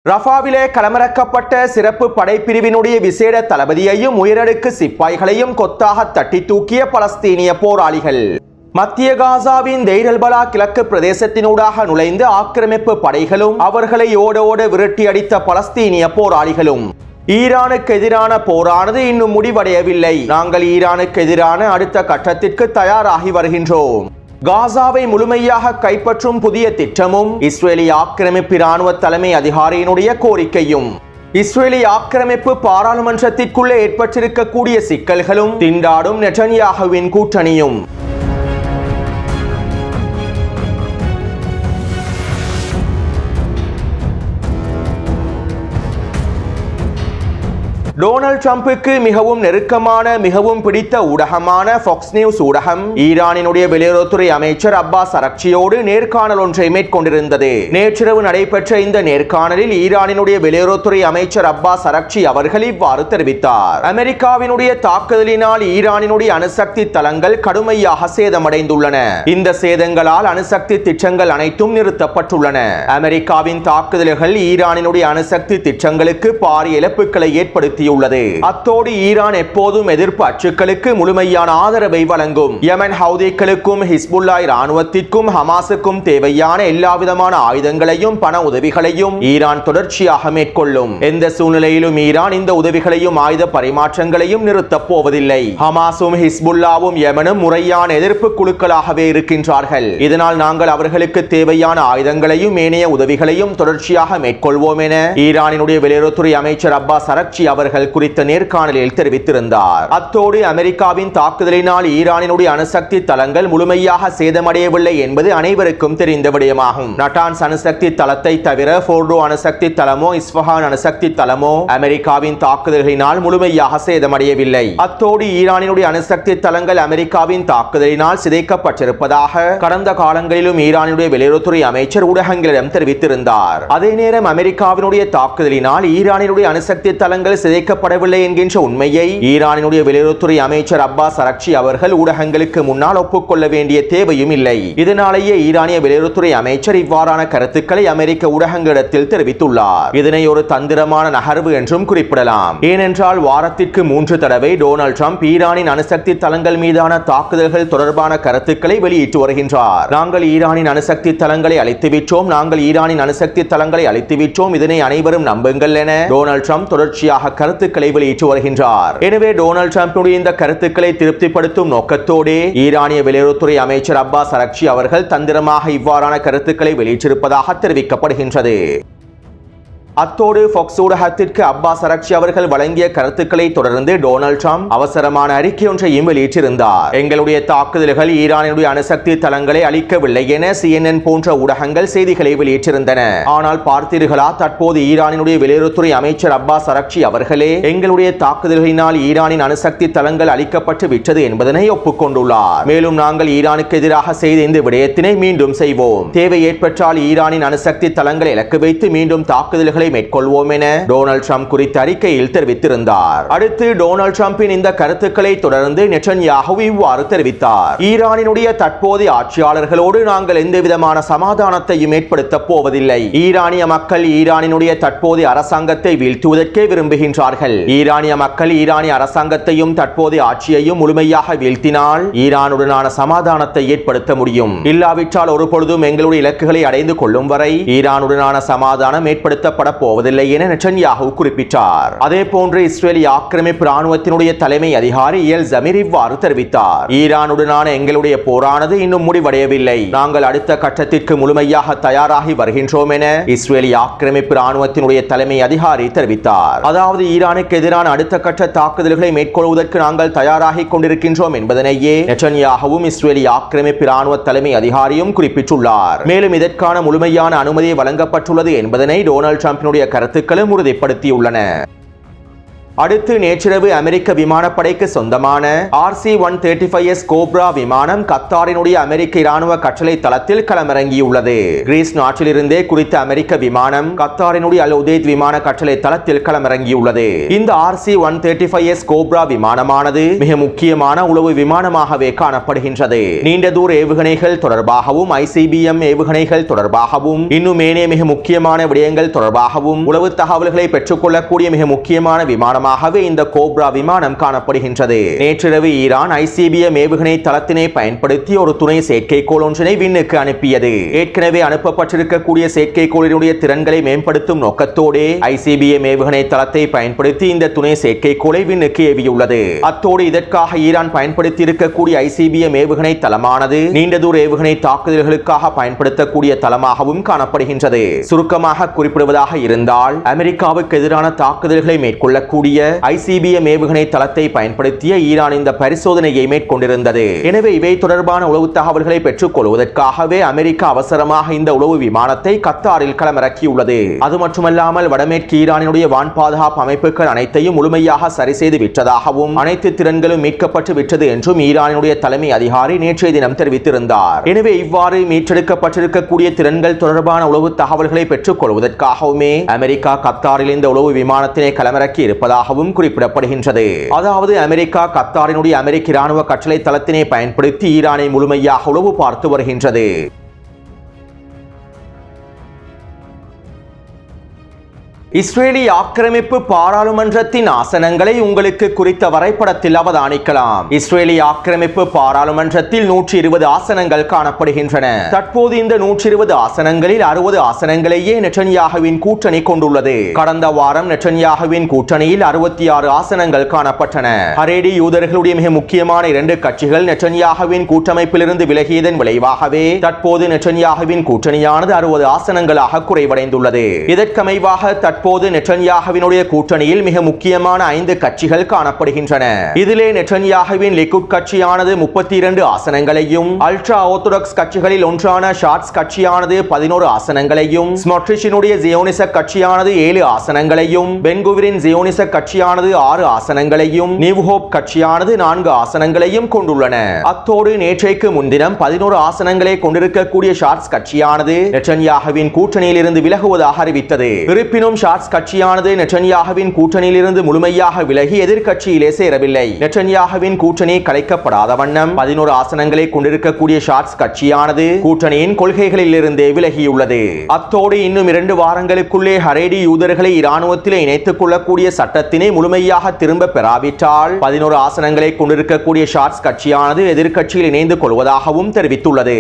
ரஃபாவிலே களமிறக்கப்பட்ட சிறப்பு படைப்பிரிவினுடைய விசேட தளபதியையும் உயரடுக்கு சிப்பாய்களையும் கொத்தாக தட்டி தூக்கிய பலஸ்தீனிய போராளிகள். மத்திய காசாவின் தெய்ர் அல்-பலா கிழக்கு பிரதேசத்தினூடாக நுழைந்து ஆக்கிரமிப்பு படைகளும் அவர்களை ஓட விரட்டி அடித்த பலஸ்தீனிய போராளிகளும். ஈரானுக்கு எதிரான போரானது இன்னும் முடிவடையவில்லை. நாங்கள் ஈரானுக்கு எதிரான அடுத்த கட்டத்திற்கு தயாராகி வருகின்றோம். காசாவை முழுமையாக கைப்பற்றும் புதிய திட்டமும் இஸ்ரேலி ஆக்கிரமிப்பு இராணுவ தலைமை அதிகாரியினுடைய கோரிக்கையும். இஸ்ரேலி ஆக்கிரமிப்பு பாராளுமன்றத்திற்குள்ளே ஏற்பட்டிருக்கக்கூடிய சிக்கல்களும் திண்டாடும் நெட்டன்யாகுவின் கூட்டணியும். டொனால்ட் ட்ரம்புக்கு மிகவும் நெருக்கமான மிகவும் பிடித்த ஊடகமான ஃபாக்ஸ் நியூஸ் ஊடகம் ஈரானினுடைய வெளியுறவுத்துறை அமைச்சர் அப்பாஸ் அரக்சியோடு நேர்காணல் ஒன்றை மேற்கொண்டிருந்தது. நேற்றிரவு நடைபெற்ற இந்த நேர்காணலில் ஈரானினுடைய வெளியுறவுத்துறை அமைச்சர் அப்பாஸ் அரக்சி அவர்கள் இவ்வாறு தெரிவித்தார். அமெரிக்காவினுடைய தாக்குதலினால் ஈரானினுடைய அணுசக்தி தளங்கள் கடுமையாக சேதமடைந்துள்ளன. இந்த சேதங்களால் அணுசக்தி திட்டங்கள் அனைத்தும் நிறுத்தப்பட்டுள்ளன. அமெரிக்காவின் தாக்குதல்கள் ஈரானினுடைய அணுசக்தி திட்டங்களுக்கு பாரிய இழப்புகளை ஏற்படுத்தி அத்தோடு ஈரான் எப்போதும் எதிர்ப்பு அச்சுக்களுக்கு முழுமையான ஆதரவை வழங்கும். யமன் ஹவுதிகளுக்கும் ஹிஸ்புல்லா இராணுவத்திற்கும் ஹமாஸுக்கும் தேவையான எல்லாவிதமான ஆயுதங்களையும் பண உதவிகளையும் ஈரான் தொடர்ச்சியாக மேற்கொள்ளும். எந்த சூழ்நிலையிலும் ஈரான் இந்த உதவிகளையும் ஆயுத பரிமாற்றங்களையும் நிறுத்தப் போவதில்லை. ஹமாஸும் ஹிஸ்புல்லாவும் யமனும் முறையான எதிர்ப்பு குழுக்களாகவே இருக்கின்றார்கள். இதனால் நாங்கள் அவர்களுக்கு தேவையான ஆயுதங்களையும் ஏனைய உதவிகளையும் தொடர்ச்சியாக மேற்கொள்வோம் என ஈரானினுடைய வெளியுறவுத்துறை அமைச்சர் அப்பாஸ் அரக்சி அவர்கள் குறித்த நேர்காணலில் தெரிவித்திருந்தார். அத்தோடு அமெரிக்காவின் தாக்குதலினால் ஈரானினுடைய அணுசக்தி தளங்கள் முழுமையாக சேதமடையவில்லை என்பது அனைவருக்கும் தெரிந்த விடயமாகும். நட்டான்ஸ் அணுசக்தி தளத்தை தவிர போர்டோ அணுசக்தி தளமோ இஸ்ஃபஹான் அணுசக்தி தளமோ அமெரிக்காவின் தாக்குதல்களினால் முழுமையாக சேதமடையவில்லை. அத்தோடு ஈரானினுடைய அணுசக்தி தளங்கள் அமெரிக்காவின் தாக்குதலினால் சிதைக்கப்பட்டிருப்பதாக கடந்த காலங்களிலும் ஈரானுடைய வெளியுறவுத்துறை அமைச்சர் ஊடகங்களிடம் தெரிவித்திருந்தார். அதே நேரம் அமெரிக்காவினுடைய தாக்குதலினால் ஈரானினுடைய அணுசக்தி தளங்கள் சிதைக்கப்படவில்லை என்கின்ற உண்மையை ஈரானினுடைய வெளியுறவுத்துறை அமைச்சர் அப்பாஸ் அரக்சி அவர்கள் ஊடகங்களுக்கு முன்னால் ஒப்புக்கொள்ள வேண்டிய தேவையும் இல்லை. இதனாலேயே ஈரானிய வெளியுறவுத்துறை அமைச்சர் இவ்வாறான கருத்துக்களை அமெரிக்க ஊடகங்களிடத்தில் தெரிவித்துள்ளார். இதனை ஒரு தந்திரமான நகர்வு என்றும் குறிப்பிடலாம். ஏனென்றால் வாரத்திற்கு 3 தடவை டொனால்ட் ட்ரம்ப் ஈரானின் அணுசக்தி தளங்கள் மீதான தாக்குதல்கள் தொடர்பான கருத்துக்களை வெளியிட்டு வருகின்றார். நாங்கள் ஈரானின் அணுசக்தி தளங்களை அழித்துவிட்டோம், நாங்கள் ஈரானின் அணுசக்தி தளங்களை அழித்துவிட்டோம், இதனை அனைவரும் நம்புங்கள் என டொனால்ட் ட்ரம்ப் தொடர்ச்சியாக கருத்துக்களை வெளியிட்டு வருகின்றார். எனவே டொனால்ட் ட்ரம்பினுடைய இந்த கருத்துக்களை திருப்திப்படுத்தும் நோக்கத்தோடு ஈரானிய வெளியுறவுத்துறை அமைச்சர் அப்பாஸ் அரக்சி அவர்கள் தந்திரமாக இவ்வாறான கருத்துக்களை வெளியிட்டிருப்பதாக தெரிவிக்கப்படுகின்றது. அத்தோடு ஃபாக்ஸ் ஊடகத்திற்கு அப்பாஸ் அரக்சி அவர்கள் வழங்கிய கருத்துக்களை தொடர்ந்து டொனால்ட் ட்ரம்ப் அவசரமான அறிக்கை ஒன்றையும் வெளியிட்டிருந்தார். எங்களுடைய தாக்குதல்கள் ஈரானுடைய அணுசக்தி தளங்களை அளிக்கவில்லை என CNN போன்ற ஊடகங்கள் செய்திகளை வெளியிட்டிருந்தன. ஆனால் பார்த்தீர்களா, தற்போது ஈரானுடைய வெளியுறவுத்துறை அமைச்சர் அப்பாஸ் அரக்சி அவர்களே எங்களுடைய தாக்குதல்களினால் ஈரானின் அணுசக்தி தளங்கள் அளிக்கப்பட்டு விட்டது என்பதனை ஒப்புக்கொண்டுள்ளார். மேலும் நாங்கள் ஈரானுக்கு எதிராக செய்த இந்த விடயத்தினை மீண்டும் செய்வோம். தேவை ஏற்பட்டால் ஈரானின் அணுசக்தி தளங்களை இலக்கு வைத்து மீண்டும் தாக்குதல்களை மேற்கொள்வோம் என டொனால்ட் ட்ரம்ப் குறித்த அறிக்கையில் தெரிவித்திருந்தார். அடுத்து டொனால்ட் ட்ரம்பின் இந்த கருத்துக்களை தொடர்ந்து நெட்டன்யாகு இவ்வாறு தெரிவித்தார். ஈரானினுடைய தற்போதைய ஆட்சியாளர்களோடு நாங்கள் எந்தவிதமான சமாதானத்தையும் ஏற்படுத்தப் போவதில்லை. ஈரானிய மக்கள் ஈரானினுடைய தற்போதைய அரசாங்கத்தை வீழ்த்துவதற்கே விரும்புகின்றார்கள். ஈரானிய மக்கள் ஈரானிய அரசாங்கத்தையும் தற்போதைய ஆட்சியையும் முழுமையாக வீழ்த்தினால் ஈரானுடனான சமாதானத்தை ஏற்படுத்த முடியும். இல்லாவிட்டால் ஒருபொழுதும் எங்களுடைய இலக்குகளை அடைந்து கொள்ளும் வரை ஈரானுடனான சமாதானம் ஏற்படுத்தப்பட போவதில்லை என நெட்டன்யாகு குறிப்பிட்டார். அதே போன்று இஸ்ரேலி ஆக்கிரமிப்பு இராணுவத்தினுடைய தலைமை அதிகாரி எல் ஜமீர் இவ்வாறு தெரிவித்தார். ஈரானுடனான எங்களுடைய போரானது இன்னும் முடிவடையவில்லை. நாங்கள் அடுத்த கட்டத்திற்கு முழுமையாக தயாராகி வருகின்றோம் என இஸ்ரேலி ஆக்கிரமிப்பு இராணுவத்தினுடைய தலைமை அதிகாரி தெரிவித்தார். அதாவது ஈரானுக்கு எதிரான அடுத்த கட்ட தாக்குதல்களை மேற்கொள்வதற்கு நாங்கள் தயாராகி கொண்டிருக்கின்றோம் என்பதனையே நெட்டன்யாகுவும் இஸ்ரேலி ஆக்கிரமிப்பு இராணுவ தலைமை அதிகாரியும் குறிப்பிட்டுள்ளார். மேலும் இதற்கான முழுமையான அனுமதி வழங்கப்பட்டுள்ளது என்பதனை டொனால்ட் ட்ரம்பினுடைய கருத்துக்களும் உறுதிப்படுத்தியுள்ளன. அடுத்து நேற்றிரவு அமெரிக்க விமானப்படைக்கு சொந்தமான RC-135S கோப்ரா விமானம் கத்தாரினுடைய அமெரிக்க இராணுவ கட்டளை தளத்தில் களமிறங்கியுள்ளது. கிரீஸ் நாட்டிலிருந்தே குறித்த அமெரிக்க விமானம் கத்தாரினுடைய அல் உதைத் விமான கட்டளை தளத்தில் களமிறங்கியுள்ளது. இந்த RC-135S கோப்ரா விமானமானது மிக முக்கியமான உளவு விமானமாகவே காணப்படுகின்றது. நீண்ட தூர ஏவுகணைகள் தொடர்பாகவும் ICBM ஏவுகணைகள் தொடர்பாகவும் இன்னும் ஏனைய மிக முக்கியமான விடயங்கள் தொடர்பாகவும் உளவு தகவல்களை பெற்றுக்கொள்ளக்கூடிய மிக முக்கியமான விமானமாகவே இந்த கோப்ரா விமானம் காணப்படுகின்றது. நேற்றிரவு ஈரான் ICBM ஏவுகணை தளத்தினை பயன்படுத்தி ஒரு துணை செயற்கைக்கோள் ஒன்றினை விண்ணுக்கு அனுப்பியது. ஏற்கனவே அனுப்பப்பட்டிருக்கக்கூடிய செயற்கைக்கோளினுடைய திறன்களை மேம்படுத்தும் நோக்கத்தோடு ICBM ஏவுகணை தளத்தை பயன்படுத்தி இந்த துணை செயற்கைக்கோளை விண்ணுக்கு ஏவியுள்ளது. அத்தோடு இதற்காக ஈரான் பயன்படுத்தி இருக்கக்கூடிய ICBM ஏவுகணை தளமானது நீண்ட தூர ஏவுகணை தாக்குதல்களுக்காக பயன்படுத்தக்கூடிய தளமாகவும் காணப்படுகின்றது. சுருக்கமாக குறிப்பிடுவதாக இருந்தால் அமெரிக்காவுக்கு எதிரான தாக்குதல்களை மேற்கொள்ளக்கூடிய ICBM ஏவுகணை தளத்தை பயன்படுத்திய ஈரான் இந்த பரிசோதனையை மேற்கொண்டிருந்தது. எனவே இவை தொடர்பான உளவு தகவல்களை பெற்றுக் கொள்வதற்காகவே அமெரிக்கா அவசரமாக இந்த உளவு விமானத்தை கத்தாரில் களமிறக்கியுள்ளது. அது மட்டுமல்லாமல் வடமேற்கு ஈரானினுடைய வான் பாதுகாப்பு அமைப்புகள் அனைத்தையும் முழுமையாக சரி செய்து விட்டதாகவும் அனைத்து திறன்களும் மீட்கப்பட்டு விட்டது என்றும் ஈரானினுடைய தலைமை அதிகாரி நேற்றைய தினம் தெரிவித்திருந்தார். எனவே இவ்வாறு மீட்டெடுக்கப்பட்டிருக்கக்கூடிய திறன்கள் தொடர்பான உளவு தகவல்களை பெற்றுக் கொள்வதற்காகவுமே அமெரிக்கா கத்தாரில் இந்த உளவு விமானத்தினை களமிறக்கி இருப்பதாகவும் குறிப்பிடப்படுகின்றது. அதாவது அமெரிக்கா கத்தாரினுடைய அமெரிக்க இராணுவ கட்டளை தளத்தினை பயன்படுத்தி ஈரானை முழுமையாக உளவு பார்த்து வருகின்றது. இஸ்ரேலி ஆக்கிரமிப்பு பாராளுமன்றத்தின் ஆசனங்களை உங்களுக்கு குறித்த வரைபடத்தில் அவதானிக்கலாம். இஸ்ரேலி ஆக்கிரமிப்பு பாராளுமன்றத்தில் 120 ஆசனங்கள் காணப்படுகின்றன. தற்போது இந்த 120 ஆசனங்களில் 60 ஆசனங்களையே நெட்டன்யாகுவின் கூட்டணி கொண்டுள்ளது. கடந்த வாரம் நெட்டன்யாகுவின் கூட்டணியில் 66 ஆசனங்கள் காணப்பட்டன. ஹரேடி யூதர்களுடைய மிக முக்கியமான 2 கட்சிகள் நெட்டன்யாகுவின் கூட்டமைப்பிலிருந்து விலகியதன் விளைவாகவே தற்போது நெட்டன்யாகுவின் கூட்டணியானது 60 ஆசனங்களாக குறைவடைந்துள்ளது. இதற்கமைவாக தற்போது நெட்டன்யாகுவினுடைய கூட்டணியில் மிக முக்கியமான 5 கட்சிகள் காணப்படுகின்றன. இதிலே நெட்டன்யாகுவின் லிக்குட் கட்சியானது 32 ஆசனங்களையும், அல்ட்ரா ஆர்த்தடாக்ஸ் கட்சிகளில் ஒன்றான ஷாட்ஸ் கட்சியானது 11 ஆசனங்களையும், ஸ்மோட்ரிச்சினுடைய ஜியோனிச கட்சியானது 7 ஆசனங்களையும், பென்குவிரின் ஜியோனிச கட்சியானது 6 ஆசனங்களையும், நியூ ஹோப் கட்சியானது 4 ஆசனங்களையும் கொண்டுள்ளன. அத்தோடு நேற்றைக்கு முன்தினம் 11 ஆசனங்களை கொண்டிருக்கக்கூடிய ஷாட்ஸ் கட்சியானது நெட்டன்யாகுவின் கூட்டணியில் இருந்து விலகுவதாக அறிவித்தது. இருப்பினும் ஷாட்ஸ் கட்சியானது நெட்டன்யாகுவின் கூட்டணியில் இருந்து முழுமையாக விலகி எதிர்க்கட்சியிலே சேரவில்லை. நெட்டன்யாகுவின் கூட்டணி கலைக்கப்படாத வண்ணம் 11 ஆசனங்களை கொண்டிருக்கக்கூடிய ஷாட்ஸ் கட்சியானது கூட்டணியின் கொள்கைகளில் இருந்தே விலகியுள்ளது. அத்தோடு இன்னும் 2 வாரங்களுக்குள்ளே ஹரேடி யூதர்களை இராணுவத்திலே இணைத்துக் கொள்ளக்கூடிய சட்டத்தினை முழுமையாக திரும்ப பெறாவிட்டால் 11 ஆசனங்களை கொண்டிருக்கக்கூடிய ஷாட்ஸ் கட்சியானது எதிர்க்கட்சியில் இணைந்து கொள்வதாகவும் தெரிவித்துள்ளது.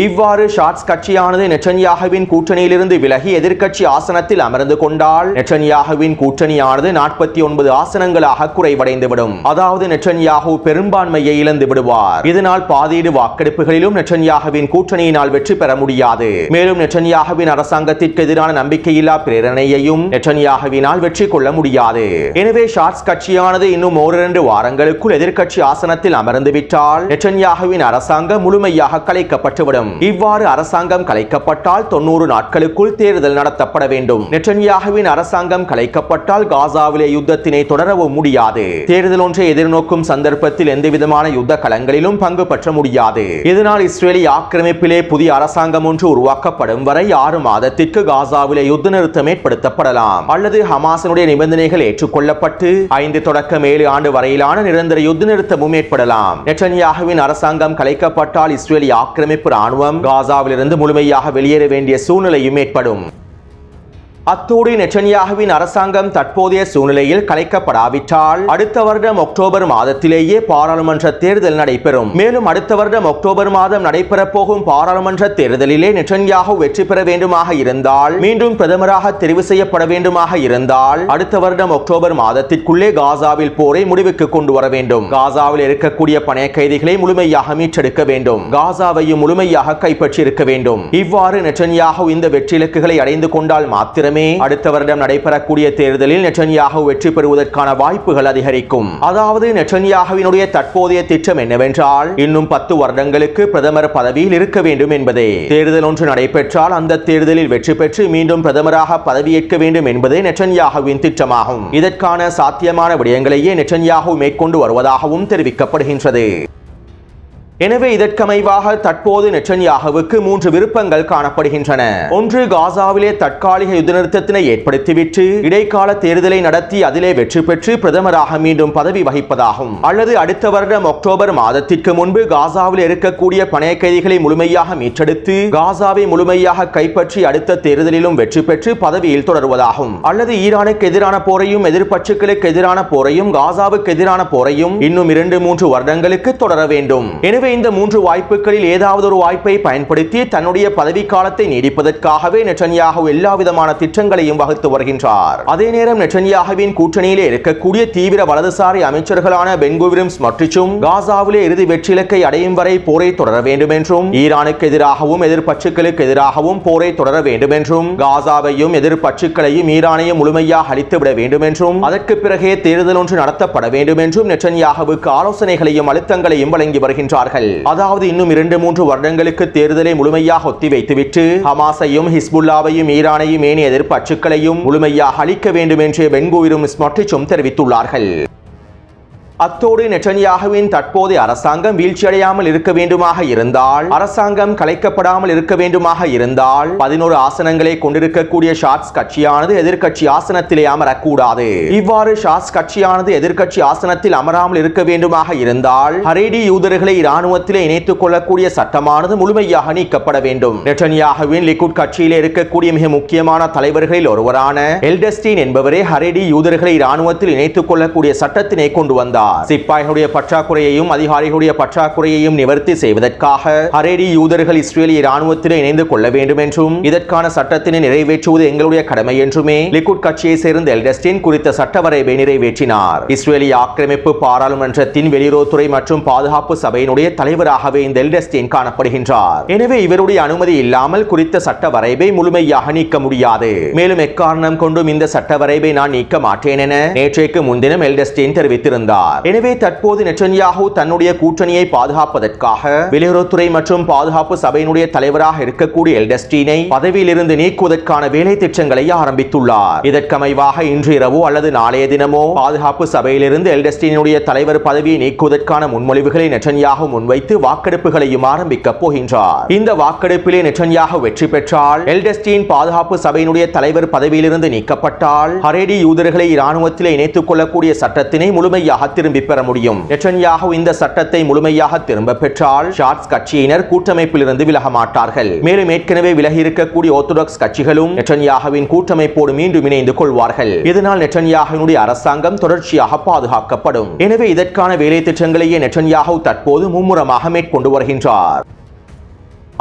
இவ்வாறு ஷாட்ஸ் கட்சியானது நெட்டன்யாகுவின் கூட்டணியிலிருந்து விலகி எதிர்க்கட்சி ஆசனத்தில் அமர்ந்து கொண்டால் நெட்டன்யாகுவின் கூட்டணியானது 49 ஆசனங்களாக குறைவடைந்துவிடும். அதாவது நெட்டன்யாகு பெரும்பான்மையை இழந்து விடுவார். இதனால் பாதீடு வாக்கெடுப்புகளிலும் நெட்டன்யாகுவின் கூட்டணியினால் வெற்றி பெற முடியாது. மேலும் நெட்டன்யாகுவின் அரசாங்கத்திற்கு எதிரான நம்பிக்கையில்லா பிரேரணையையும் நெட்டன்யாகுவினால் வெற்றி கொள்ள முடியாது. எனவே ஷாட்ஸ் கட்சியானது இன்னும் 1-2 வாரங்களுக்குள் எதிர்க்கட்சி ஆசனத்தில் அமர்ந்துவிட்டால் நெட்டன்யாகுவின் அரசாங்கம் முழுமையாக கலைக்கப்பட்டுவிடும். இவ்வாறு அரசாங்கம் கலைக்கப்பட்டால் 90 நாட்களுக்குள் தேர்தல் நடத்தப்பட வேண்டும். நெட்டன்யாகுவின் அரசாங்கம் கலைக்கப்பட்டால் காசாவிலே யுத்தத்தினை தொடரவும் முடியாது. தேர்தல் ஒன்றை எதிர்நோக்கும் சந்தர்ப்பத்தில் எந்தவிதமான யுத்த களங்களிலும் பங்கு பெற்ற முடியாது. இதனால் இஸ்ரேலி ஆக்கிரமிப்பிலே புதிய அரசாங்கம் ஒன்று உருவாக்கப்படும் வரை 6 மாதத்திற்கு காசாவிலே யுத்த நிறுத்தம் ஏற்படுத்தப்படலாம். அல்லது ஹமாஸினுடைய நிபந்தனைகள் ஏற்றுக்கொள்ளப்பட்டு 5 தொடக்கம் 7 ஆண்டு வரையிலான நிரந்தர யுத்த நிறுத்தமும் ஏற்படலாம். நெட்டன்யாகுவின் அரசாங்கம் கலைக்கப்பட்டால் இஸ்ரேலி ஆக்கிரமிப்பு காசாவிலிருந்து முழுமையாக வெளியேற வேண்டிய சூழ்நிலையும் ஏற்படும். அத்தோடு நெட்டன்யாகுவின் அரசாங்கம் தற்போதைய சூழ்நிலையில் கலைக்கப்படாவிட்டால் அடுத்த வருடம் அக்டோபர் மாதத்திலேயே பாராளுமன்ற தேர்தல் நடைபெறும். மேலும் அடுத்த வருடம் அக்டோபர் மாதம் நடைபெற போகும் பாராளுமன்ற தேர்தலிலே நெட்டன்யாகு வெற்றி பெற வேண்டுமாக இருந்தால், மீண்டும் பிரதமராக தெரிவு செய்யப்பட வேண்டுமாக இருந்தால் அடுத்த வருடம் அக்டோபர் மாதத்திற்குள்ளே காசாவில் போரை முடிவுக்கு கொண்டு வர வேண்டும். காசாவில் இருக்கக்கூடிய பணைய கைதிகளை முழுமையாக மீட்டெடுக்க வேண்டும். காசாவையும் முழுமையாக கைப்பற்றி இருக்க வேண்டும். இவ்வாறு நெட்டன்யாகு இந்த வெற்றி இலக்குகளை அடைந்து கொண்டால் மாத்திரமே மாத்திரமே அடுத்த வருடம் நடைபெறக்கூடிய தேர்தலில் நெட்டன்யாஹு வெற்றி பெறுவதற்கான வாய்ப்புகள் அதிகரிக்கும். அதாவது நெட்டன்யாஹுவினுடைய தற்போதைய திட்டம் என்னவென்றால் இன்னும் 10 வருடங்களுக்கு பிரதமர் பதவியில் இருக்க வேண்டும் என்பதே. தேர்தல் ஒன்று நடைபெற்றால் அந்த தேர்தலில் வெற்றி பெற்று மீண்டும் பிரதமராக பதவியேற்க வேண்டும் என்பதே நெட்டன்யாஹுவின் திட்டமாகும். இதற்கான சாத்தியமான விடயங்களையே நெட்டன்யாஹு மேற்கொண்டு வருவதாகவும் தெரிவிக்கப்படுகின்றது. எனவே இதற்கமைவாக தற்போது நெட்டன்யாஹுவுக்கு 3 விருப்பங்கள் காணப்படுகின்றன. ஒன்று, காசாவிலே தற்காலிக யுத்த நிறுத்தத்தினை ஏற்படுத்திவிட்டு இடைக்கால தேர்தலை நடத்தி அதிலே வெற்றி பெற்று பிரதமராக மீண்டும் பதவி வகிப்பதாகும். அல்லது அடுத்த வருடம் அக்டோபர் மாதத்திற்கு முன்பு காசாவில் இருக்கக்கூடிய பணைய கைதிகளை முழுமையாக மீட்டெடுத்து காசாவை முழுமையாக கைப்பற்றி அடுத்த தேர்தலிலும் வெற்றி பெற்று பதவியில் தொடர்வதாகும். அல்லது ஈரானுக்கு எதிரான போரையும் எதிர்ப்பற்றுகளுக்கு எதிரான போரையும் காசாவுக்கு எதிரான போரையும் இன்னும் 2-3 வருடங்களுக்கு தொடர வேண்டும். எனவே இந்த 3 வாய்ப்புகளில் ஏதாவது ஒரு வாய்ப்பை பயன்படுத்தி தன்னுடைய பதவி காலத்தை நீடிப்பதற்காகவே நெட்டன்யாஹு எல்லா விதமான திட்டங்களையும் வகுத்து வருகின்றார். அதே நேரம் நெட்டன்யாஹுவின் கூட்டணியிலே இருக்கக்கூடிய தீவிர வலதுசாரி அமைச்சர்களான பென்குவிரும் ஸ்மொட்ரிச்சும் காசாவிலே இறுதி வெற்றி இலக்கை அடையும் வரை போரை தொடர வேண்டும் என்றும் ஈரானுக்கு எதிராகவும் எதிர்ப்பற்றுகளுக்கு எதிராகவும் போரை தொடர வேண்டும் என்றும் காசாவையும் எதிர்ப்பற்றுகளையும் ஈரானையும் முழுமையாக அழித்துவிட வேண்டும் என்றும் அதற்கு பிறகே தேர்தல் ஒன்று நடத்தப்பட வேண்டும் என்றும் நெட்டன்யாஹுவுக்கு ஆலோசனைகளையும் அழுத்தங்களையும் வழங்கி வருகின்றார்கள். அதாவது இன்னும் 2-3 வருடங்களுக்கு தேர்தலை முழுமையாக ஒத்திவைத்துவிட்டு ஹமாஸையும் ஹிஸ்புல்லாவையும் ஈரானையும் ஏனைய எதிர்ப்பற்றுகளையும் முழுமையாக அழிக்க வேண்டும் என்று பென்குவிரும் ஸ்மொட்ரிச்சும் தெரிவித்துள்ளார்கள். அத்தோடு நெட்டன்யாஹுவின் தற்போதைய அரசாங்கம் வீழ்ச்சியடையாமல் இருக்க வேண்டுமாக இருந்தால், அரசாங்கம் கலைக்கப்படாமல் இருக்க வேண்டுமாக இருந்தால் 11 ஆசனங்களை கொண்டிருக்கக்கூடிய ஷாட்ஸ் கட்சியானது எதிர்க்கட்சி ஆசனத்திலே அமரக்கூடாது. இவ்வாறு ஷாட்ஸ் கட்சியானது எதிர்க்கட்சி ஆசனத்தில் அமராமல் இருக்க வேண்டுமாக இருந்தால் ஹரேடி யூதர்களை இராணுவத்திலே இணைத்துக் கொள்ளக்கூடிய சட்டமானது முழுமையாக நீக்கப்பட வேண்டும். நெட்டன்யாஹுவின் லிக்குட் கட்சியிலே இருக்கக்கூடிய மிக முக்கியமான தலைவர்களில் ஒருவரான எல்டஸ்டீன் என்பவரே ஹரேடி யூதர்களை இராணுவத்தில் இணைத்துக் கொள்ளக்கூடிய சட்டத்தினை கொண்டு வந்தார். சிப்பாய்களுடைய பற்றாக்குறையையும் அதிகாரிகளுடைய பற்றாக்குறையையும் நிவர்த்தி செய்வதற்காக ஹரேடி யூதர்கள் இஸ்ரேலிய இராணுவத்திலே இணைந்து கொள்ள வேண்டும் என்றும் இதற்கான சட்டத்தினை நிறைவேற்றுவது எங்களுடைய கடமை என்றுமே லிக்குட் கட்சியை சேர்ந்த எல்டஸ்டீன் குறித்த சட்ட வரைவை நிறைவேற்றினார். இஸ்ரேலிய ஆக்கிரமிப்பு பாராளுமன்றத்தின் வெளியுறவுத்துறை மற்றும் பாதுகாப்பு சபையினுடைய தலைவராகவே இந்த எல்டஸ்டீன் காணப்படுகின்றார். எனவே இவருடைய அனுமதி இல்லாமல் குறித்த சட்ட வரைவை முழுமையாக நீக்க முடியாது. மேலும் எக்காரணம் கொண்டும் இந்த சட்ட வரைவை நான் நீக்க மாட்டேன் என நேற்றைக்கு முன்தினம் எல்டஸ்டீன் தெரிவித்திருந்தார். எனவே தற்போது நெட்டன்யாஹு தன்னுடைய கூட்டணியை பாதுகாப்பதற்காக வெளியுறவுத்துறை மற்றும் பாதுகாப்பு சபையினுடைய தலைவராக இருக்கக்கூடிய எல்டஸ்டீனை பதவியிலிருந்து நீக்குவதற்கான வேலை திட்டங்களை ஆரம்பித்துள்ளார். இதற்கமைவாக இன்று இரவோ அல்லது நாளைய தினமோ பாதுகாப்பு சபையிலிருந்து எல்டஸ்டீனுடைய தலைவர் பதவியை நீக்குவதற்கான முன்மொழிவுகளை நெட்டன்யாஹு முன்வைத்து வாக்கெடுப்புகளையும் ஆரம்பிக்கப் போகின்றார். இந்த வாக்கெடுப்பிலே நெட்டன்யாஹு வெற்றி பெற்றால் எல்டஸ்டீன் பாதுகாப்பு சபையினுடைய தலைவர் பதவியிலிருந்து நீக்கப்பட்டால் ஹரேடி யூதர்களை இராணுவத்திலே இணைத்துக் கொள்ளக்கூடிய சட்டத்தினை முழுமையாக திரும்பி பெற முடியும். நெட்டன்யாஹு இந்த சட்டத்தை முழுமையாக திரும்ப பெற்றால் ஷாட்ஸ் கட்சியினர் கூட்டமைப்பிலிருந்து விலக மாட்டார்கள். மேலும் ஏற்கனவே விலகி இருக்கக்கூடிய ஆர்த்தடாக்ஸ் கட்சிகளும் நெட்டன்யாஹுவின் கூட்டமைப்போடு மீண்டும் இணைந்து கொள்வார்கள். இதனால் நெட்டன்யாஹுவினுடைய அரசாங்கம் தொடர்ச்சியாக பாதுகாக்கப்படும். எனவே இதற்கான வேலை திட்டங்களையே நெட்டன்யாஹு தற்போது மும்முரமாக மேற்கொண்டு வருகின்றார்.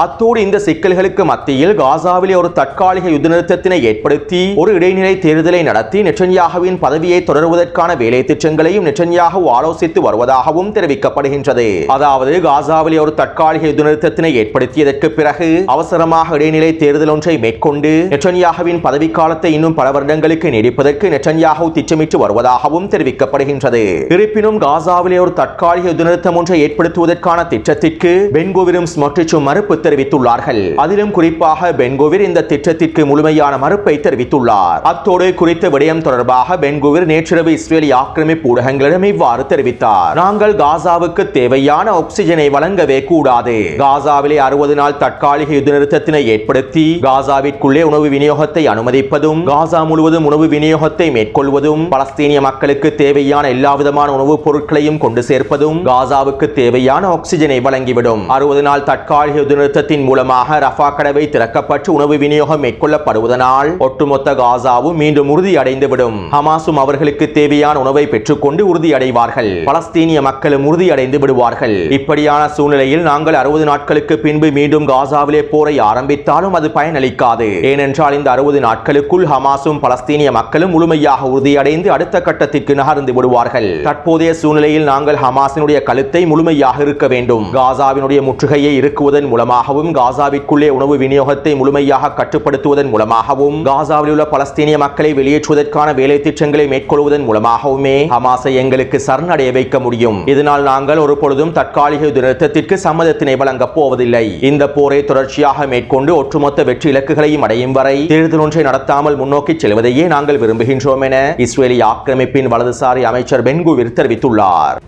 அத்தோடு இந்த சிக்கல்களுக்கு மத்தியில் காசாவிலே ஒரு தற்காலிக யுத்த நிறுத்தத்தினை ஏற்படுத்தி ஒரு இடைநிலை தேர்தலை நடத்தி நெட்டன்யாஹுவின் பதவியை தொடருவதற்கான வேலை திட்டங்களையும் நெட்டன்யாஹு ஆலோசித்து வருவதாகவும் தெரிவிக்கப்படுகின்றது. அதாவது காசாவிலே ஒரு தற்காலிக யுத்த நிறுத்தத்தினை ஏற்படுத்தியதற்கு பிறகு அவசரமாக இடைநிலை தேர்தல் ஒன்றை மேற்கொண்டு நெட்டன்யாஹுவின் பதவிக்காலத்தை இன்னும் பல வருடங்களுக்கு நீடிப்பதற்கு நெட்டன்யாஹு திட்டமிட்டு வருவதாகவும் தெரிவிக்கப்படுகின்றது. இருப்பினும் காசாவிலே ஒரு தற்காலிக யுத்த நிறுத்தம் ஒன்றை ஏற்படுத்துவதற்கான திட்டத்திற்கு பென்குவிரும் ஸ்மொட்ரிச்சும் மறுப்பு தெரிவித்துள்ளார்கள். அதிலும் குறிப்பாக பென்குவிர் இந்த திட்டத்திற்கு முழுமையான மறுப்பை தெரிவித்துள்ளார். அத்தோடு குறித்த விடயம் தொடர்பாக பென்குவிர் நேற்றிரவு இஸ்ரேலிய ஆக்கிரமிப்பு ஊடகங்களிடம் இவ்வாறு தெரிவித்தார். நாங்கள் காசாவுக்கு தேவையான ஆக்சிஜனை வழங்கவே கூடாது. காசாவிலே 60 நாள் தற்காலிக யுத்த நிறுத்தத்தினை ஏற்படுத்தி காசாவிற்குள்ளே உணவு விநியோகத்தை அனுமதிப்பதும் காசா முழுவதும் உணவு விநியோகத்தை மேற்கொள்வதும் பலஸ்தீனிய மக்களுக்கு தேவையான எல்லா விதமான உணவுப் பொருட்களையும் கொண்டு சேர்ப்பதும் காசாவுக்கு தேவையான ஆக்சிஜனை வழங்கிவிடும். 60 நாள் தற்காலிக யுத்த நிறுத்தத்தின் மூலமாக ரஃபா கடவை திறக்கப்பட்டு உணவு விநியோகம் மேற்கொள்ளப்படுவதனால் ஒட்டுமொத்த காசாவும் மீண்டும் உறுதியடைந்துவிடும். ஹமாஸும் அவர்களுக்கு தேவையான உணவை பெற்றுக்கொண்டு உறுதியடைவார்கள். பலஸ்தீனிய மக்களும் உறுதியடைந்து விடுவார்கள். இப்படியான சூழ்நிலையில் நாங்கள் 60 நாட்களுக்கு பின்பு மீண்டும் காசாவிலே போரை ஆரம்பித்தாலும் அது பயனளிக்காது. ஏனென்றால் இந்த 60 நாட்களுக்குள் ஹமாஸும் பலஸ்தீனிய மக்களும் முழுமையாக உறுதியடைந்து அடுத்த கட்டத்திற்கு நகர்ந்து விடுவார்கள். தற்போதைய சூழ்நிலையில் நாங்கள் ஹமாஸினுடைய கழுத்தை முழுமையாக இருக்க வேண்டும். காசாவினுடைய முற்றுகையை இருக்குவதன் மூலமாக மூலமாகவும் காசாவிற்குள்ளே உணவு விநியோகத்தை முழுமையாக கட்டுப்படுத்துவதன் மூலமாகவும் காசாவில் உள்ள பலஸ்தீனிய மக்களை வெளியேற்றுவதற்கான வேலை திட்டங்களை மேற்கொள்வதன் மூலமாகவுமே ஹமாஸை எங்களுக்கு சரணடைய வைக்க முடியும். இதனால் நாங்கள் ஒரு பொழுதும் தற்காலிக யுத்த நிறுத்தத்திற்கு சம்மதத்தினை வழங்கப் போவதில்லை. இந்த போரை தொடர்ச்சியாக மேற்கொண்டு ஒட்டுமொத்த வெற்றி இலக்குகளையும் அடையும் வரை தேர்தல் ஒன்றை நடத்தாமல் முன்னோக்கி செல்வதையே நாங்கள் விரும்புகின்றோம் என இஸ்ரேலிய ஆக்கிரமிப்பின் வலதுசாரி அமைச்சர் பென் குவிர் தெரிவித்துள்ளார்.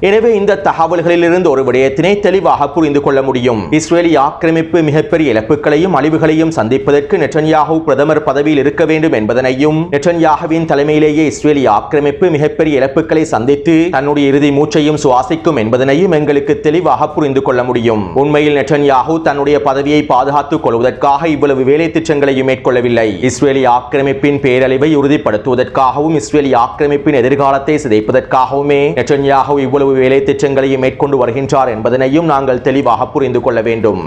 எனவே இந்த தகவல்களிலிருந்து ஒரு விடயத்தினை தெளிவாக புரிந்து கொள்ள முடியும். இஸ்ரேலிய ஆக்கிரமிப்பு மிகப்பெரிய இழப்புகளையும் அழிவுகளையும் சந்திப்பதற்கு நெட்டன்யாஹூ பிரதமர் பதவியில் இருக்க வேண்டும் என்பதனையும், நெட்டன்யாஹுவின் தலைமையிலேயே இஸ்ரேலிய ஆக்கிரமிப்பு மிகப்பெரிய இழப்புகளை சந்தித்து தன்னுடைய இறுதி மூச்சையும் சுவாசிக்கும் என்பதனையும் எங்களுக்கு தெளிவாக புரிந்து கொள்ள முடியும். உண்மையில் நெட்டன்யாஹூ தன்னுடைய பதவியை பாதுகாத்துக் கொள்வதற்காக இவ்வளவு வேலை திட்டங்களையும் மேற்கொள்ளவில்லை. இஸ்ரேலிய ஆக்கிரமிப்பின் பேரழிவை உறுதிப்படுத்துவதற்காகவும் இஸ்ரேலிய ஆக்கிரமிப்பின் எதிர்காலத்தை சிதைப்பதற்காகவுமே நெட்டன்யாஹூ இவ்வளவு வேலை திட்டங்களையும் மேற்கொண்டு வருகின்றார் என்பதனையும் நாங்கள் தெளிவாக புரிந்து கொள்ள வேண்டும்.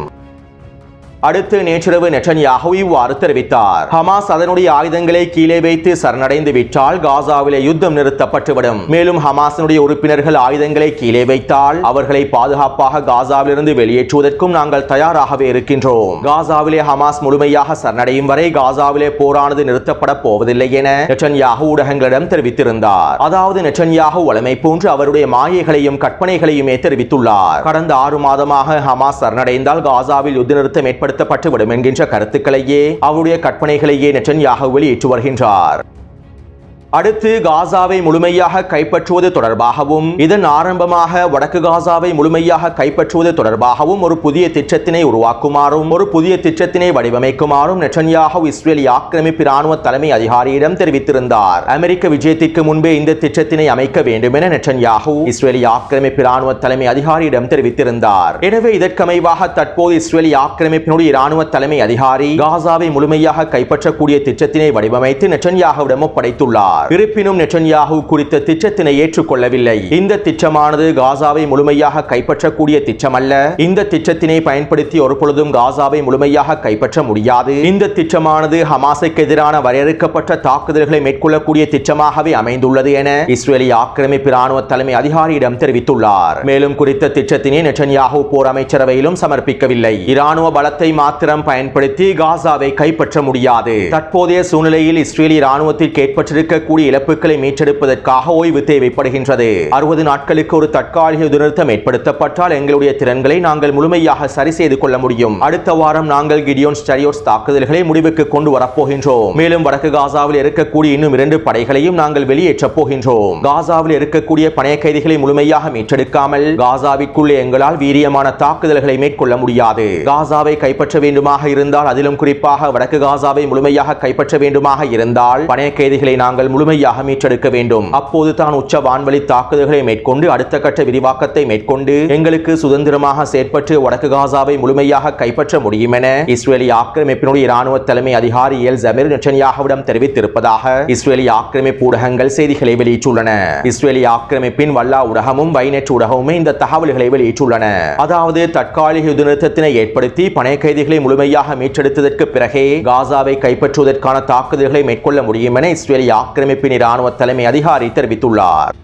அடுத்து நேற்றிரவு நெட்டன்யாஹூ இவ்வாறு தெரிவித்தார். ஹமாஸ் அதனுடைய ஆயுதங்களை கீழே வைத்து சரணடைந்து விட்டால் காசாவிலே யுத்தம் நிறுத்தப்பட்டுவிடும். மேலும் ஹமாஸினுடைய உறுப்பினர்கள் ஆயுதங்களை கீழே வைத்தால் அவர்களை பாதுகாப்பாக காசாவிலிருந்து வெளியேற்றுவதற்கும் நாங்கள் தயாராகவே இருக்கின்றோம். காசாவிலே ஹமாஸ் முழுமையாக சரணடையும் வரை காசாவிலே போரானது நிறுத்தப்பட போவதில்லை என நெட்டன்யாஹூ ஊடகங்களிடம் தெரிவித்திருந்தார். அதாவது நெட்டன்யாஹூ வழமை போன்று அவருடைய மாயைகளையும் கற்பனைகளையுமே தெரிவித்துள்ளார். கடந்த 6 மாதமாக ஹமாஸ் சரணடைந்தால் காசாவில் யுத்த நிறுத்தம் ஏற்படுத்தப்பட்டுவிடும் என்கின்ற கருத்துக்களையே அவருடைய கற்பனைகளையே நெட்டன்யாஹூ வெளியிட்டு வருகின்றார். அடுத்து காசாவை முழுமையாக கைப்பற்றுவது தொடர்பாகவும் இதன் ஆரம்பமாக வடக்கு காசாவை முழுமையாக கைப்பற்றுவது தொடர்பாகவும் ஒரு புதிய திட்டத்தினை உருவாக்குமாறும் ஒரு புதிய திட்டத்தினை வடிவமைக்குமாறும் நெட்டன்யாஹூ இஸ்ரேலிய ஆக்கிரமிப்பு இராணுவ தலைமை அதிகாரியிடம் தெரிவித்திருந்தார். அமெரிக்க விஜயத்திற்கு முன்பே இந்த திட்டத்தினை அமைக்க வேண்டும் என நெட்டன்யாஹூ இஸ்ரேலிய ஆக்கிரமிப்பு இராணுவ தலைமை அதிகாரியிடம் தெரிவித்திருந்தார். எனவே இதற்கமைவாக தற்போது இஸ்ரேலிய ஆக்கிரமிப்பினுடைய இராணுவ தலைமை அதிகாரி காசாவை முழுமையாக கைப்பற்றக்கூடிய திட்டத்தினை வடிவமைத்து நெட்டன்யாஹூவிடம் ஒப்படைத்துள்ளார். இருப்பினும் நெட்டன்யாஹூ குறித்த திட்டத்தினை ஏற்றுக்கொள்ளவில்லை. இந்த திட்டமானது காசாவை முழுமையாக கைப்பற்றக்கூடிய திட்டமல்ல. இந்த திட்டத்தினை பயன்படுத்தி ஒரு பொழுதும் காசாவை முழுமையாக கைப்பற்ற முடியாது. இந்த திட்டமானது ஹமாஸுக்கு எதிரான வரையறுக்கப்பட்ட தாக்குதல்களை மேற்கொள்ளக்கூடிய திட்டமாகவே அமைந்துள்ளது என இஸ்ரேலிய ஆக்கிரமிப்பு இராணுவ தலைமை அதிகாரியிடம் தெரிவித்துள்ளார். மேலும் குறித்த திட்டத்தினை நெட்டன்யாஹூ போர் அமைச்சரவையிலும் சமர்ப்பிக்கவில்லை. இராணுவ பலத்தை மாத்திரம் பயன்படுத்தி காசாவை கைப்பற்ற முடியாது. தற்போதைய சூழ்நிலையில் இஸ்ரேலிய இராணுவத்திற்கு ஏற்பட்டிருக்க இழப்புகளை மீட்டெடுப்பதற்காக ஓய்வு தேவைப்படுகின்றது. 60 நாட்களுக்கு ஒரு தற்காலிக யுத்த நிறுத்தம் ஏற்படுத்தப்பட்டால் எங்களுடைய திறன்களை நாங்கள் முழுமையாக சரி செய்து கொள்ள முடியும். அடுத்த வாரம் நாங்கள் கிடியோன் ஸ்டரியோஸ் தாக்குதல்களை முடிவுக்கு கொண்டு வரப்போகின்றோம். மேலும் வடக்கு காசாவில் இருக்கக்கூடிய இன்னும் 2 படைகளையும் நாங்கள் வெளியேற்றப் போகின்றோம். காசாவில் இருக்கக்கூடிய பணைய கைதிகளை முழுமையாக மீட்டெடுக்காமல் காசாவிற்குள்ளே எங்களால் வீரியமான தாக்குதல்களை மேற்கொள்ள முடியாது. காசாவை கைப்பற்ற வேண்டுமாக இருந்தால், அதிலும் குறிப்பாக வடக்கு காசாவை முழுமையாக கைப்பற்ற வேண்டுமாக இருந்தால் பணைய கைதிகளை நாங்கள் முழுமையாக மீட்டெடுக்க வேண்டும். அப்போது தான் உச்ச வான்வழி தாக்குதல்களை மேற்கொண்டு அடுத்த கட்ட விரிவாக்கத்தை மேற்கொண்டு எங்களுக்கு சுதந்திரமாக செயற்பட்டு வடக்கு காசாவை முழுமையாக கைப்பற்ற முடியும் என இஸ்ரேலிய ஆக்கிரமிப்பினுடைய இராணுவ தலைமை அதிகாரி எல் ஜமீர் நெட்டன்யாஹூவிடம் தெரிவித்திருப்பதாக இஸ்ரேலிய ஆக்கிரமிப்பு ஊடகங்கள் செய்திகளை வெளியிட்டுள்ளன. இஸ்ரேலிய ஆக்கிரமிப்பின் வல்லா ஊடகமும் வைநெட் ஊடகமுமே இந்த தகவல்களை வெளியிட்டுள்ளன. அதாவது தற்காலிக யுத்த நிறுத்தத்தினை ஏற்படுத்தி பணைய கைதிகளை முழுமையாக மீட்டெடுத்ததற்கு பிறகே காசாவை கைப்பற்றுவதற்கான தாக்குதல்களை மேற்கொள்ள முடியும் என இஸ்ரேலிய ஆக்கிரமிப்பின் இராணுவ தலைமை அதிகாரி தெரிவித்துள்ளார்.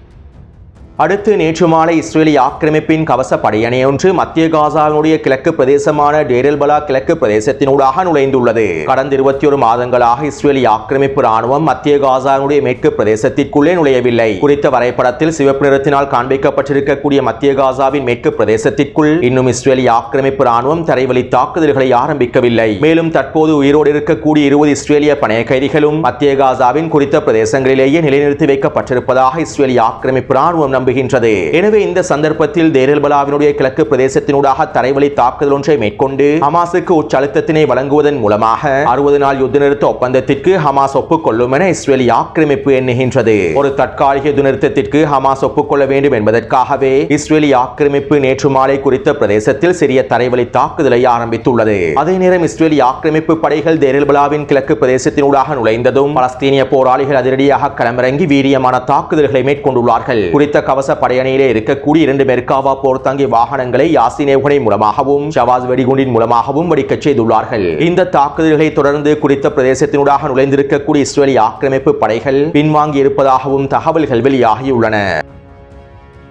அடுத்து நேற்று மாலை இஸ்ரேலிய ஆக்கிரமிப்பின் கவச படையணி ஒன்று மத்திய காசாவினுடைய கிழக்கு பிரதேசமான டேர் எல் பலா கிழக்கு பிரதேசத்தினூடாக நுழைந்துள்ளது. கடந்த 21 மாதங்களாக இஸ்ரேலிய ஆக்கிரமிப்பு ராணுவம் மத்திய காசாவினுடைய மேற்கு பிரதேசத்திற்குள்ளே நுழையவில்லை. குறித்த வரைபடத்தில் சிவப்பு நிறத்தினால் காண்பிக்கப்பட்டிருக்கக்கூடிய மத்திய காசாவின் மேற்கு பிரதேசத்திற்குள் இன்னும் இஸ்ரேலிய ஆக்கிரமிப்பு ராணுவம் தரைவழி தாக்குதல்களை ஆரம்பிக்கவில்லை. மேலும் தற்போது உயிரோடு இருக்கக்கூடிய 20 இஸ்ரேலிய பணைய கைதிகளும் மத்திய காசாவின் குறித்த பிரதேசங்களிலேயே நிலைநிறுத்தி வைக்கப்பட்டிருப்பதாக இஸ்ரேலிய ஆக்கிரமிப்பு ராணுவம் நம்புகின்றது. எனவே இந்த சந்தர்ப்பத்தில் டேர் எல் பலாவினுடைய கிழக்கு பிரதேசத்தினூடாக தரைவழி தாக்குதல் ஒன்றை மேற்கொண்டு ஹமாஸுக்கு உச்ச அழுத்தத்தினை வழங்குவதன் மூலமாக 60 நாள் யுத்த நிறுத்த ஒப்பந்தத்திற்கு ஹமாஸ் ஒப்புக்கொள்ளும் என இஸ்ரேலிய ஆக்கிரமிப்பு எண்ணுகின்றது. ஒரு தற்காலிக யுத்த நிறுத்தத்திற்கு ஹமாஸ் ஒப்புக்கொள்ள வேண்டும் என்பதற்காகவே இஸ்ரேலிய ஆக்கிரமிப்பு நேற்று மாலை குறித்த பிரதேசத்தில் சிறிய தரைவழி தாக்குதலை ஆரம்பித்துள்ளது. அதே நேரம் இஸ்ரேலிய ஆக்கிரமிப்பு படைகள் டேர் எல் பலாவின் கிழக்கு பிரதேசத்தினூடாக நுழைந்ததும் பலஸ்தீனிய போராளிகள் அதிரடியாக களமிறங்கி வீரியமான தாக்குதல்களை மேற்கொண்டுள்ளார்கள். குறித்த கவச படையணியிலே இருக்கக்கூடிய 2 மெர்காவா போர்த்தாங்கி வாகனங்களை யாசின் ஏவுகணை மூலமாகவும் ஷவாஸ் வெடிகுண்டின் மூலமாகவும் வெடிக்கச் செய்துள்ளார்கள். இந்த தாக்குதல்களை தொடர்ந்து குறித்த பிரதேசத்தினூடாக நுழைந்திருக்கக்கூடிய இஸ்ரேலிய ஆக்கிரமிப்பு படைகள் பின்வாங்கி இருப்பதாகவும் தகவல்கள் வெளியாகியுள்ளன.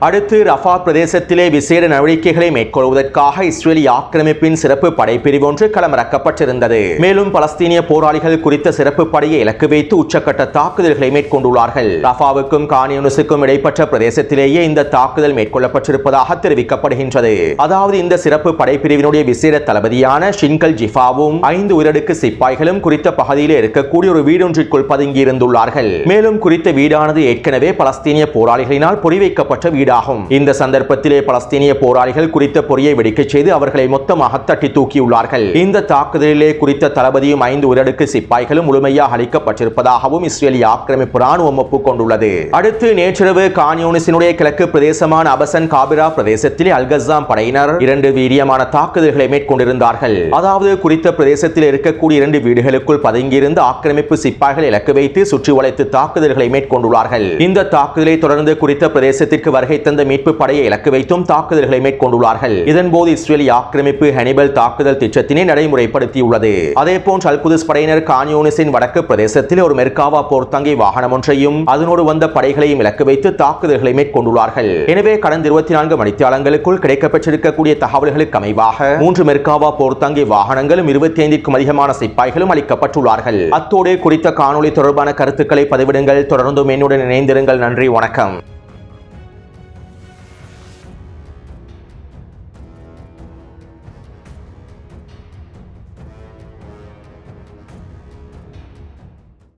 அடுத்து ரஃபா பிரதேசத்திலே விசேட நடவடிக்கைகளை மேற்கொள்வதற்காக இஸ்ரேலிய ஆக்கிரமிப்பின் சிறப்பு படைப்பிரிவு ஒன்று களமிறக்கப்பட்டிருந்தது. மேலும் பலஸ்தீனிய போராளிகள் குறித்த சிறப்பு படையை இலக்கு வைத்து உச்சக்கட்ட தாக்குதல்களை மேற்கொண்டுள்ளார்கள். ரஃபாவுக்கும் கான் யூனிஸுக்கும் இடைப்பட்ட பிரதேசத்திலேயே இந்த தாக்குதல் மேற்கொள்ளப்பட்டிருப்பதாக தெரிவிக்கப்படுகின்றது. அதாவது இந்த சிறப்பு படைப்பிரிவினுடைய விசேட தளபதியான ஷின்கல் ஜிஃபாவும் 5 உயரடுக்கு சிப்பாய்களும் குறித்த பகுதியிலே இருக்கக்கூடிய ஒரு வீடொன்றிற்குள் பதுங்கியிருந்துள்ளார்கள். மேலும் குறித்த வீடானது ஏற்கனவே பலஸ்தீனிய போராளிகளினால் பொறிவைக்கப்பட்ட வீடாகும். இந்த சந்தர்ப்பத்திலே பலஸ்தீனிய போராளிகள் குறித்த பொறியை வெடிக்கச் செய்து அவர்களை மொத்தமாக தட்டி தூக்கியுள்ளார்கள். இந்த தாக்குதலிலே குறித்த தளபதியும் 5 உயரடுக்கு சிப்பாய்களும் முழுமையாக அளிக்கப்பட்டிருப்பதாகவும் இஸ்ரேலிய ஆக்கிரமிப்பு ராணுவம் ஒப்புக்கொண்டுள்ளது. அடுத்து நேற்றிரவு கான் யூனிஸினுடைய கிழக்கு பிரதேசமான அபசன் காபிரா பிரதேசத்திலே அல்கஸாம் படையினர் 2 வீரியமான தாக்குதல்களை மேற்கொண்டிருந்தார்கள். அதாவது குறித்த பிரதேசத்தில் இருக்கக்கூடிய 2 வீடுகளுக்குள் பதுங்கியிருந்த ஆக்கிரமிப்பு சிப்பாய்கள் இலக்கு வைத்து சுற்றி வளைத்து தாக்குதல்களை மேற்கொண்டுள்ளார்கள். இந்த தாக்குதலை தொடர்ந்து குறித்த பிரதேசத்திற்கு வருகை தந்த மீட்பு படையை இலக்கு வைத்தும் தாக்குதல்களை மேற்கொண்டுள்ளார்கள். இதன்போது இஸ்ரேலிய ஆக்கிரமிப்பு ஹனிபல் தாக்குதல் திட்டத்தினை நடைமுறைப்படுத்தியுள்ளது. அதேபோன்று அல்குதிஸ் படையினர் கான் யூனிஸின் வடக்கு பிரதேசத்தில் ஒரு மெர்காவா போர்த்தங்கி வாகனம் ஒன்றையும் அதனோடு வந்த படைகளையும் இலக்கு வைத்து தாக்குதல்களை மேற்கொண்டுள்ளார்கள். எனவே கடந்த 24 மணித்தியாலங்களுக்குள் கிடைக்கப்பெற்றிருக்கக்கூடிய தகவல்களுக்கு அமைவாக 3 மெர்காவா போர்த்தங்கி வாகனங்களும் 25க்கும் அதிகமான சிப்பாய்களும் அளிக்கப்பட்டுள்ளார்கள். அத்தோடு குறித்த காணொளி தொடர்பான கருத்துக்களை பதிவிடுங்கள். தொடர்ந்தும் என்னுடன் இணைந்திருங்கள். நன்றி, வணக்கம்.